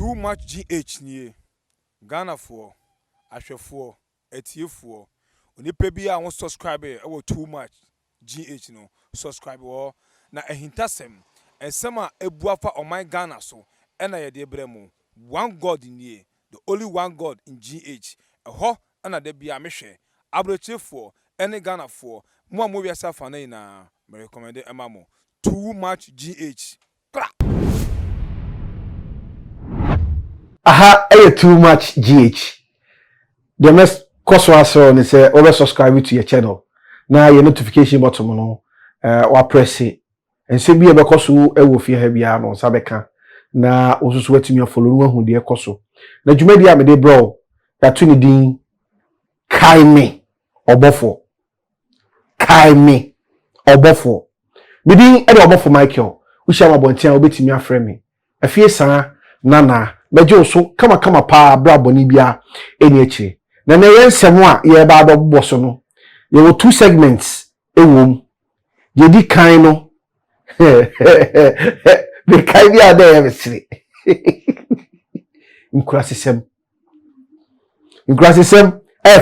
Too much GH nie Ghana for ahwefo etiefo onipa bi a won subscribe e too much GH no subscribe wo na ehintasem ensem a ebuafa oman Ghana so na ye de bremu one god nie the only one god in GH eho na de bia mehwe abrechefo ene Ghana for mo amowi asafa na ina me recommend emamo too much GH aha too much GH. The next course was on say over subscribe to your channel. Now your notification button no or press it. And say be a because who e wo fie ha bia no sabeka na osusu watimi follow no hu de ekoso. Na dwumadi a me de bro ya to ni din kai me obofo. Kai me obofo. Me din e de obofo Michael. Wo sha mabontia obetimi afre me. Afie san nana bejo so kama pa bra boni bia eni echi na na yensem a ye ba do boso no ye wo two segments ewom ye di kan no be kai bia da ye mesiri nkurasesem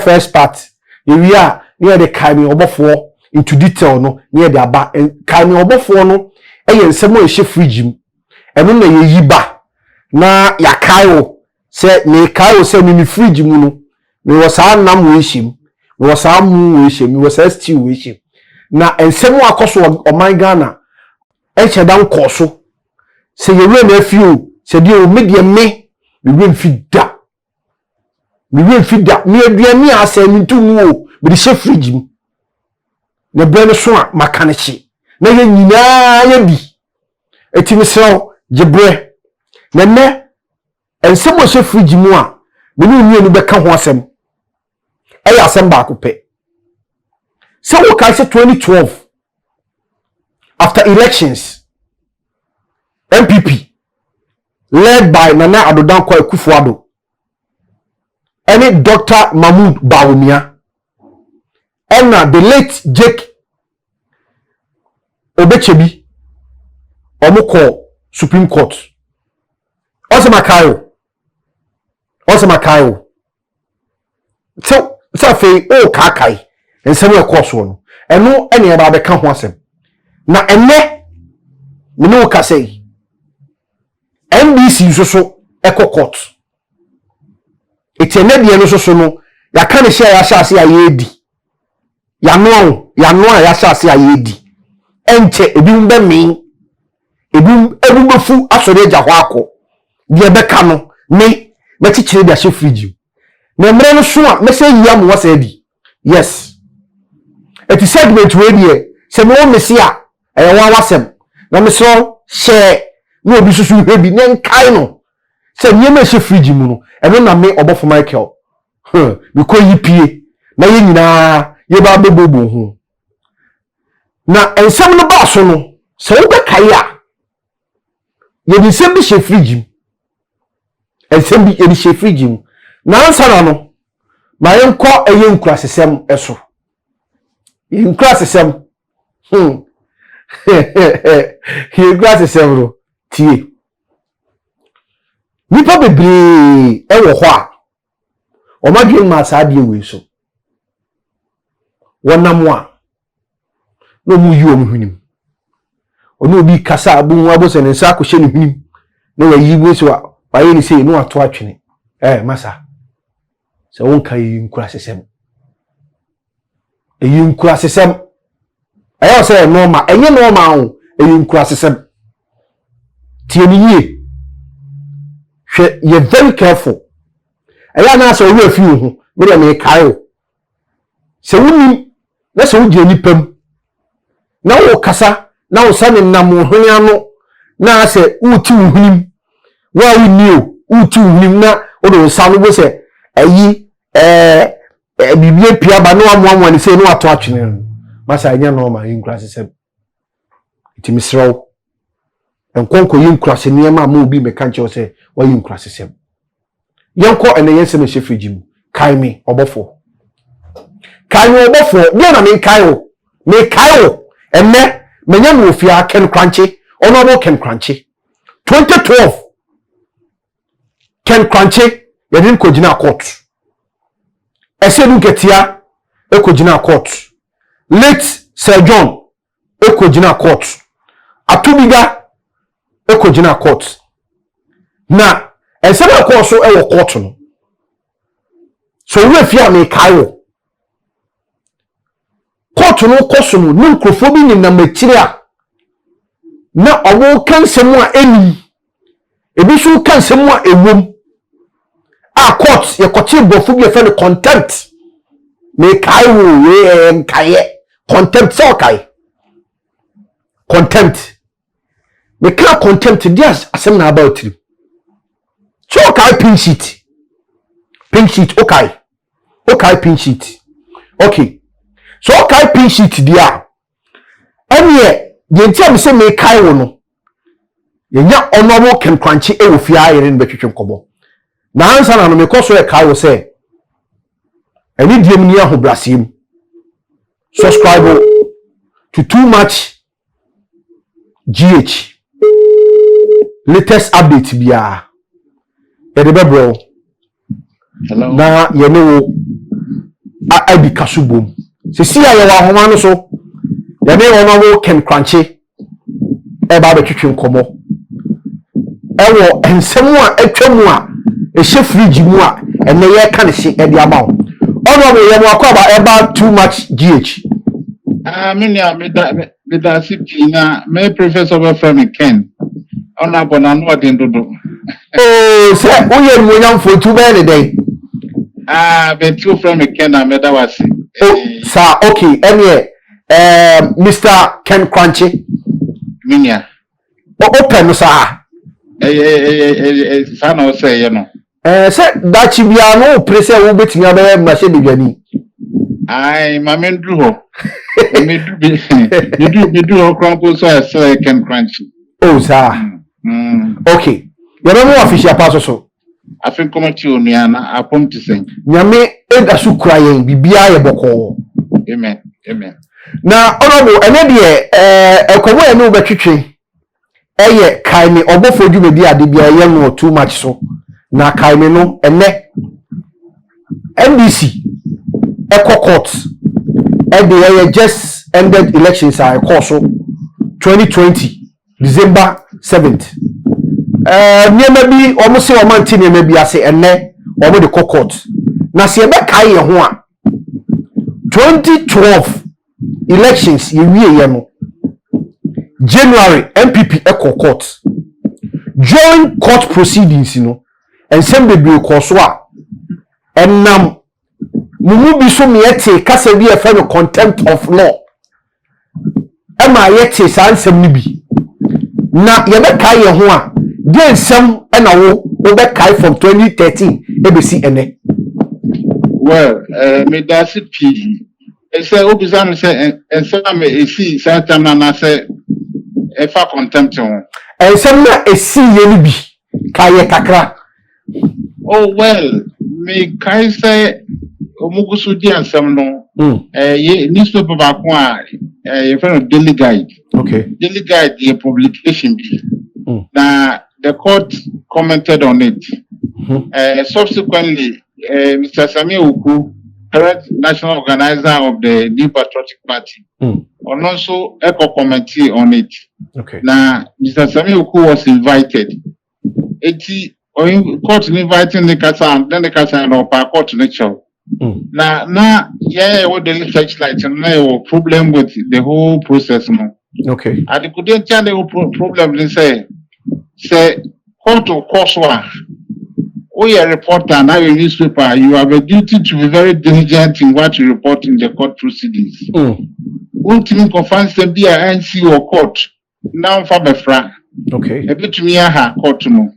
first part ye wi a ye de kai me obofo into detail no ye de aba kai me obofo no ensem o ehye fridge mu eno na ye yiba na yakayo se me kayo se mi fridge mu no me wo sa nam we him me wo sa mu we him me wo sa stew we him na ensem akoso o man Ghana e chedan koso se ye we na afio se de o medie me we mfida me aduani asa mi ntumu o me de she fridge mu na brane so a makanechi na ye nyina ye bi etimi sew jebre nenne ensemo she fridge mu a me ni enu beka ho asem eya asem ba kope so we can say 2012 after elections MPP led by Nana Addo Dankwa Akufo-Addo and Dr. Mahmoud Bawumia and the late Jake Obechebi omoko Supreme Court Osama Kayo. So fe o kakai ensem e course no. Eno ene ba be ka ho asem. Na enne me no ka sei. NBC so court. Eti ene de no so no ya ka ne share ya shase ayedi. Ya no ya shase ayedi. Enche ebi mbe mi. Ebi befu asore agya ho akọ. Die beka no me chichire dia she fridge na mre no so a me say yam wo say di yes eti segment we die se me wo me se a wan wasem na me so share no obi susu hebi ne nkai no se nyema she fridge mu no eno na me obofo Michael me ko yipie na ye nyina ye ba bebobo ho na ensem no ba so no se wo be kai a ye di se bi she fridge mu ensem bi edi she fridge mu na ansana no ma yenko enkurasesem eso yenkurasesem yenkurasesem ro tie nipa bebre ewo ho a o madwen ma sa de we so wonam a no mu yi o mhunim ono bi kasa abu abose ne nsa akohye ne hnim na wayi bu so a baye ni sei no ato atwene masa se won kai nkurasesem nkurasesem ayo se normal enye normal o nkurasesem tie ni yie hwe you very careful aya na so we afi ho me de me kai o se woni na se wo je nipam na wo kasa na wo sane nam hwene ano na se uti hwunim wa wini uti hwunim na o do sane bo se ayi bibie pia ba no amoamo ne se no ato atwene masa anya no ma inkrase se itimisrew enkonko yinkrase ne ma ma obi meka nche se wa yinkrase se yenko ene yense me shefrigim kai me obofo bi na me kai o enne menya no ofia ken kranche ono bo ken kranche 2012 Ken Kranche yɛde ko gyina court Esenu Ketia eko gyina court late Sir John eko gyina court Atubiga eko gyina court na ensem akọ so e wo court no so we fia me kai wo court no koso no nkrofo bi ni na makire a na owo kansem a eni ebi so kansem a ewom a court ye kochi bofu bi fe contempt me kai wo we nkaye contempt so kai contempt me ka contempt dia asem na about it so okay pink sheet okay pink sheet okay so okay pink sheet dia ene ye ntia me se me kai wo no ye nya honorable Ken Kranche e wo fia yere ne betwetwe nkobo na ansa na no me koso e kai wo se eni diem ni ahobrasem subscribe to Too Much GH latest update bia bro hello na yene wo abi kasubom se si ya wa homa no so yene wo Ken Kranche e ba betwetwe nkomo ewo ensemu a atwamu a ehye fridge mu a ene ye ka ne hye e de aba ono me ye mo akwa ba Too Much GH me da sipina me professor of Ken ona bona no adendodo oh se uye mo nyam fotu be ne dey be two from Ken na me da wase sir okay ene Mr. Ken Kranche minia open no sir sana o say ye no se da chi bia no prese wo betimi abe machine de dwani ai mamendru ho me do ho krampo so say Ken Kranche oh sir okay yaba mo official pass so afin committee onua na apom tisen nyame eda su kura yen bibia ye boko amen na honorable ene de ekobo ye no betwetwe eye kaime obofo dwumedi ade bia ye no Too Much so na kaime no ene NBC Eco Court they just ended elections are course 2020 December 7th niema bi omo se omo anti niema bi ase ene omo de court na se be kai ye ho a 2012 elections ye wie ye no January MPP Eco Court join court proceedings no ensem bebre course a enam mumu bi so me yete kasa bi e fa no contempt of law ema yete sansem ni bi na ye be kai ye ho a de nsem na wo be kai from 2013 e be si ene well me da sit p e say obizan say ensem me e si santem na say e fa contempt on ensem na e si ye ni bi kai kakra oh well me kai say omugusu di ansem no ye newspaper ba ko a ye friend Daily Guide okay Daily Guide the publication bi na the court commented on it subsequently Mr. Samuel Uku, current national organizer of the New Patriotic Party also echo committee on it okay now Mr. Samuel Uku was invited court inviting the kasa and then the kasa no pa court nature na yeah what the searchlight and no problem with the whole process no okay and the couldn't tell the problem they say court to course one a reporter now a newspaper you have a duty to be very diligent in what you report in the court proceedings ultimate conference be a NC or court now for befra okay a bit to me a court no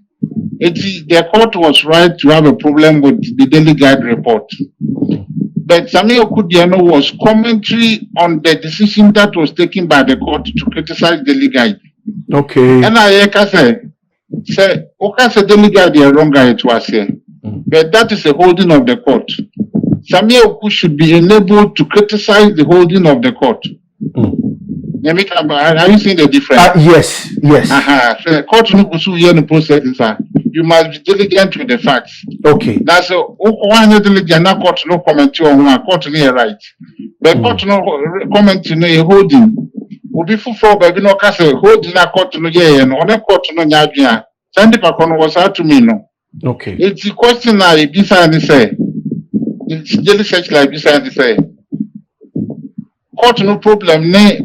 the court was right to have a problem with the Daily Guide report. But Samuel Okudiano was commentary on the decision that was taken by the court to criticize Daily Guide. Okay. And I say, Daily Guide is wrong it was here. But that is a holding of the court. Samuel Oku should be enabled to criticize the holding of the court. Are you seeing the difference? Yes. So the court no go so here no process sir. you must be diligent with the facts. Okay. That's one diligent. Not court no comment on one court near right. But court no comment no a holding. Will be for baby no castle holding a court no yeah and on a court no nyadria. Sandy Pacono was out to me no. Okay. It's the question now. This and say. It's daily search like this and say. Court no problem. Ne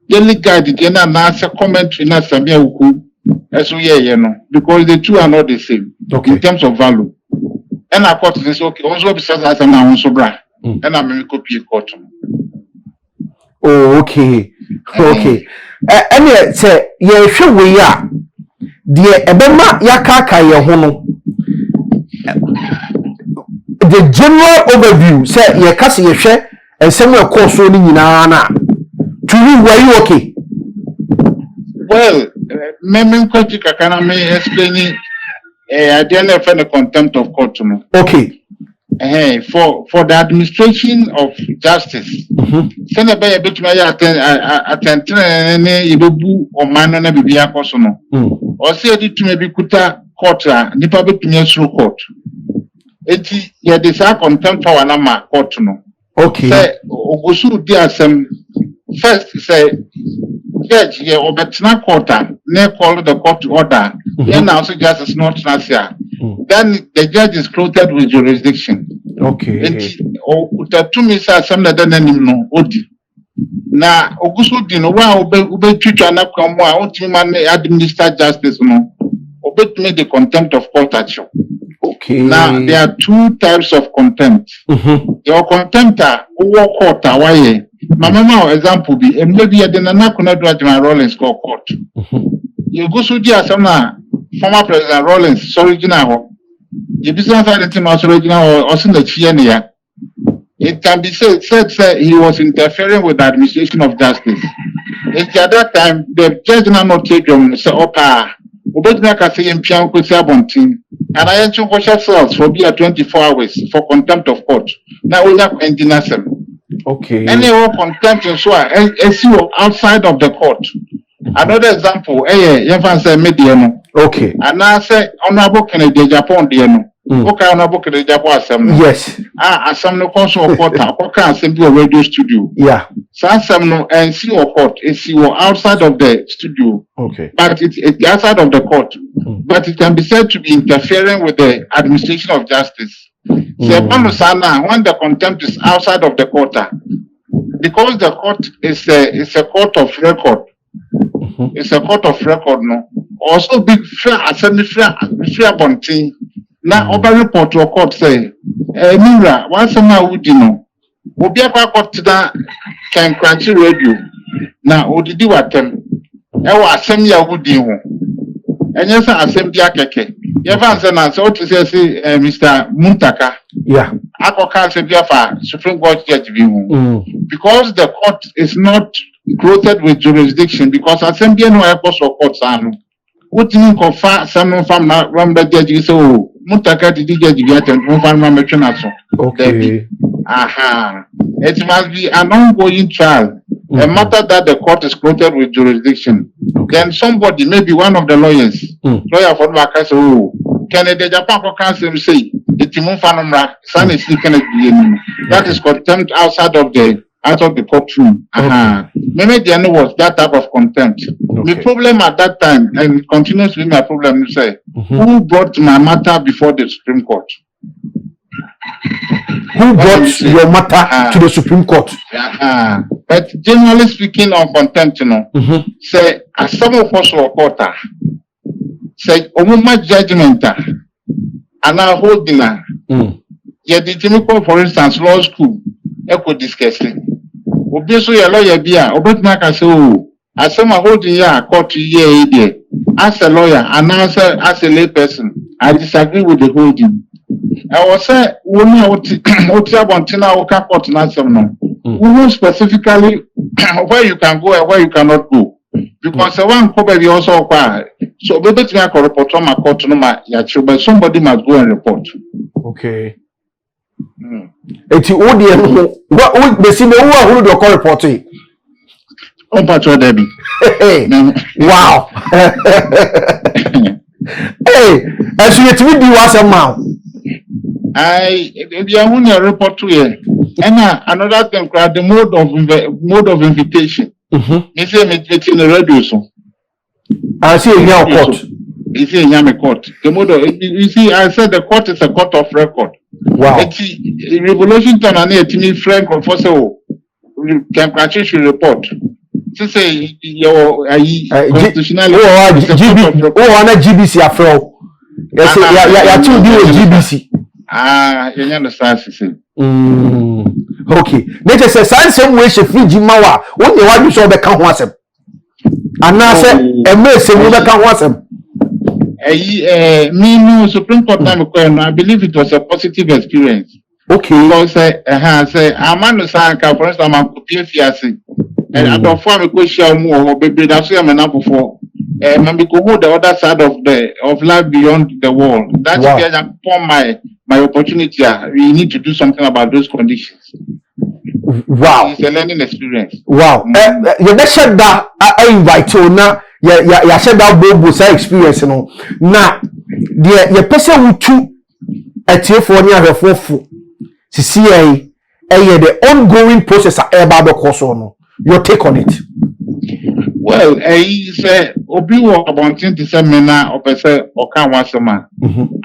daily guide the na answer commentary na Samia Uku. As we you know, because the two are not the same in terms of value. And I court this okay. Also besides that, I'm also bra. And I'm copy court. Oh, okay. Okay. And say yeah, sure we are. The ebema yakaka ye hono. The general overview say ye kasi ye hwe and somewhere course so ni nyina na. To you were you okay? Well, me can me explaining I didn't have any contempt of court to me. Okay. For the administration of justice. Send a bit to my attend any ibubu or man on a bibia personal. Or say it to maybe kuta court, nipa bit to through court. Eti ya desire contempt for anama court no. Okay. Say ogusu dia some first say judge ye obetina court ne call the court order. Then also justice not transfer. Then the judge is clothed with jurisdiction. Okay. Eti o utatumi sa samna danim no odi. Na ogusu di no wa ube twitwa na kwamo a otimi man administer justice no. Obetumi the contempt of court action. Okay. Now there are two types of contempt. Your contempt over court why mama example be maybe the nana kuna do General Rawlings court. You go to the asama former President Rawlings original. You business identity original or in the Chiania. It can be said he was interfering with the administration of justice. At that time, the judge not take them say opa. Obetna say in pian ko say abontin. And I enter social cells for be 24 hours for contempt of court. Now we have endinasem. Okay. Any contempt and so outside of the court. Another example, Yefan say mediano. Okay. And I say honorable Kennedy Japan diano. Okay, honorable Kennedy Japan assembly. Yes. Assembly council court, okay, assembly radio studio. Yeah. So assembly and see or court is outside of the studio. Okay. But it's outside of the court. But it can be said to be interfering with the administration of justice. So when the contempt is outside of the court, because the court is a court of record. It's a court of record, no. Also, big fair assembly fair bunting. Now, over report to a court say, Mira, once a man would you know, will be a court to that can crunchy radio. Now, what did you attempt? I assembly would you. And yes, assembly keke. You have answered so to say, Mr. Muntaka. Yeah. I can't say Supreme Court judge because the court is not clothed with jurisdiction because assembly no airports or courts are. What do you confer someone from the judge? So Muntaka did judge yet and from okay. Aha. It must be an ongoing trial. A matter that the court is clothed with jurisdiction. Then somebody, maybe one of the lawyers, lawyer for the oh, Kennedy Japan can say, son is that is contempt outside of the courtroom. Maybe the know was that type of contempt. The problem at that time, and it continues to be my problem, you say, who brought my matter before the Supreme Court? Who brought your matter to the Supreme Court? But generally speaking on contempt, you know, say, as some of us were court, say, Omuma judgment, and now holding her. Yet the Jimiko, for instance, law school, echo discussing. Obviously, a lawyer be a Obetnaka so, as some are holding ya court year, as a lawyer, and as a lay person, I disagree with the holding. I was say, woman, Otia Oka court, not some who specifically where you can go and where you cannot go. Because the one probably also acquired. So we better make a report on my court no but somebody must go and report. Okay. Eti odi what we see who do call report to? On patrol Debbie. Wow. and so yet we do was a man. If you want a report to here, and another thing, the mode of invitation. You say it's in the radio, so I see in your court. You see in your court. The mode of, you see, I said the court is a court of record. Wow. Revolution turn on it, me Frank for so can catch your report. To say your constitutional GBC afro. Yes, yeah, two deal GBC. You understand? Okay. Nature says, some way she free Jimawa. When you want to show the count was him. And now say, a mess and the count was him. Me no Supreme Court time I believe it was a positive experience. Okay. Because say Amano Sanka, for instance, I'm fiancé. And I don't form a question more, baby. That's why I'm an apple for. Maybe go the other side of life beyond the world. That's why my opportunity. We need to do something about those conditions. Wow. It's a learning experience. Wow. You never said that I invite you now. Yeah, said that both experience, you know. Now, the person who took a tier for near her for CCA, the ongoing process at Air course or no. Your take on it? Well, say Obiwo about 27 now or person or can once a man.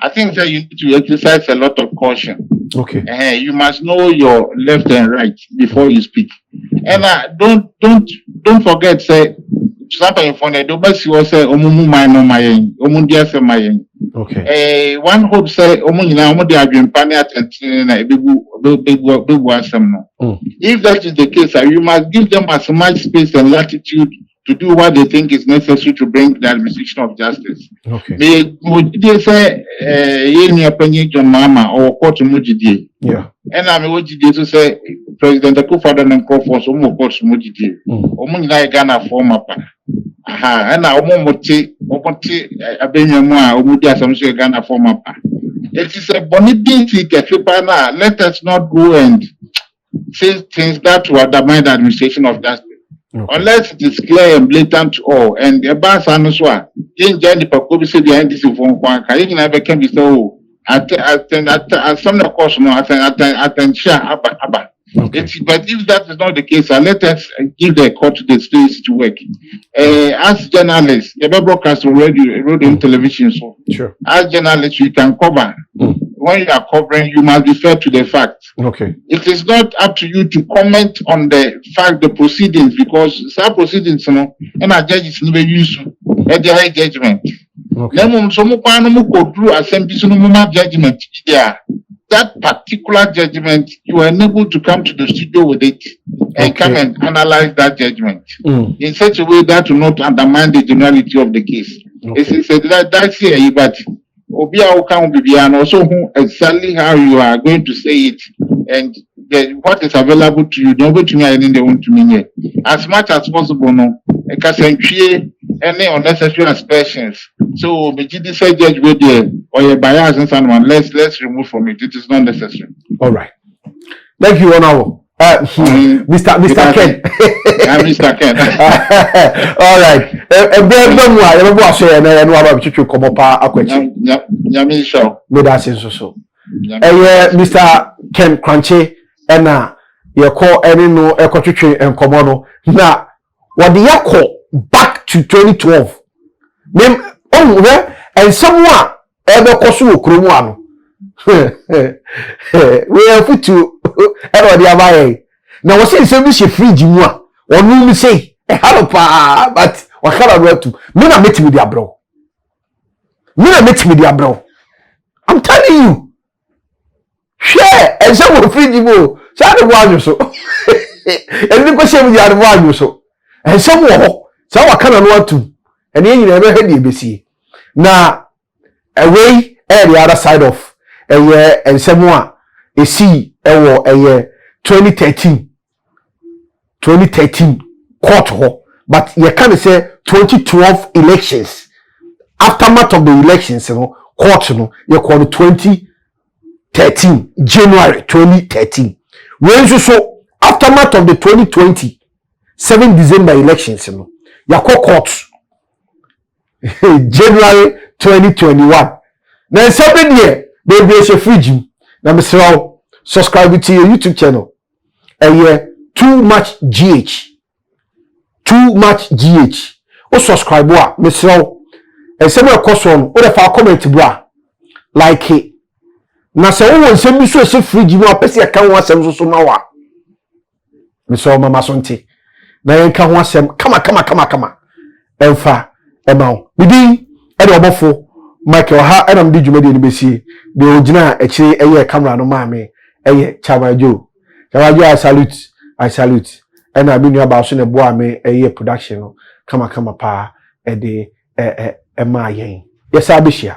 I think that you need to exercise a lot of caution. Okay. You must know your left and right before you speak. And don't forget, say something for the Dobas was say Omumu mine on my end, Omundia say my end. Okay. One hope say Omuna Omudi have been panicked and big wasam. If that is the case, you must give them as much space and latitude to do what they think is necessary to bring the administration of justice. Okay. They say Yeni Apenye John Mama or Court Mujidi. Yeah. And I'm Mujidi to say President Akufo-Addo and Crawford Omo Court Mujidi. Omunina Ghana former. And now Omomote Abenyamwa Omudi Assumption Ghana former. It is a bonity Kefipana. Let us not go and say things that will undermine the administration of justice. Okay. Unless it is clear and blatant to all, and the Abbas Anuswa, in Jenny Pakobi said behind this phone, even I became so. At some of course, no, I share Abba. Okay. But if that is not the case, let us give the court the space to work. As journalists, the broadcast already on television, so sure. As journalists, we can cover. When you are covering, you must be fair to the facts. Okay. It is not up to you to comment on the proceedings, because some proceedings, you know, and our judges never use at the high judgment. Okay. Judgment there. That particular judgment, you are unable to come to the studio with it and come and analyze that judgment in such a way that will not undermine the generality of the case. Okay. That's here, but and also exactly how you are going to say it and what is available to you. Don't go to me and they want to me as much as possible. No, any unnecessary aspersions. So the judicial judge will there or your bias and someone let's remove from it. It is not necessary. All right. Thank you, Honorable. Mr. Ken. Mr. Ken. All right. Mr. Ken Kranche and your call any no equity and Komono. Now, what the call back to 2012? Name and someone ever Kosu Krumano. We are fit to now was saying service free Jimua or no me say hello pa but what can I to me na meet with their bro. I'm telling you. Share and some free Jimo. Say one so. And the question with the one so. And some more so I can want to and then you never heard the ABC. Now away the other side of a year and someone a see a year 2013 court but you can't say 2012 elections aftermath of the elections, you know, court, you know, you call it 2013 January 2013 when you so aftermath of the 2020 7 December elections, you know, you call court January 2021 na nsɛm deɛ bebree hyɛ fridge mu na mesrɛ wo subscribe to your YouTube channel too much gh o subscribe a mesrɛ wo nsɛm ɛkɔ so no o de fa comment bra like it na sɛ wo nsɛm bi so hyɛ fridge mu a pɛ sɛ ɛka ho asɛm so ma wa mesrɛ wo mama so nte na yɛnka ho asɛm kama ɛmfa ɛma wo bidi ɛde ɔbɔfo Michael ha ɛna mde dwumadi no besie de ogyina akyire ɛyɛ camera no maame ɛyɛ Chamajo I salute ɛna me nua ba so ne boa me ɛyɛ production no kama pa ɛde ɛma yɛn yɛsa bɛhyia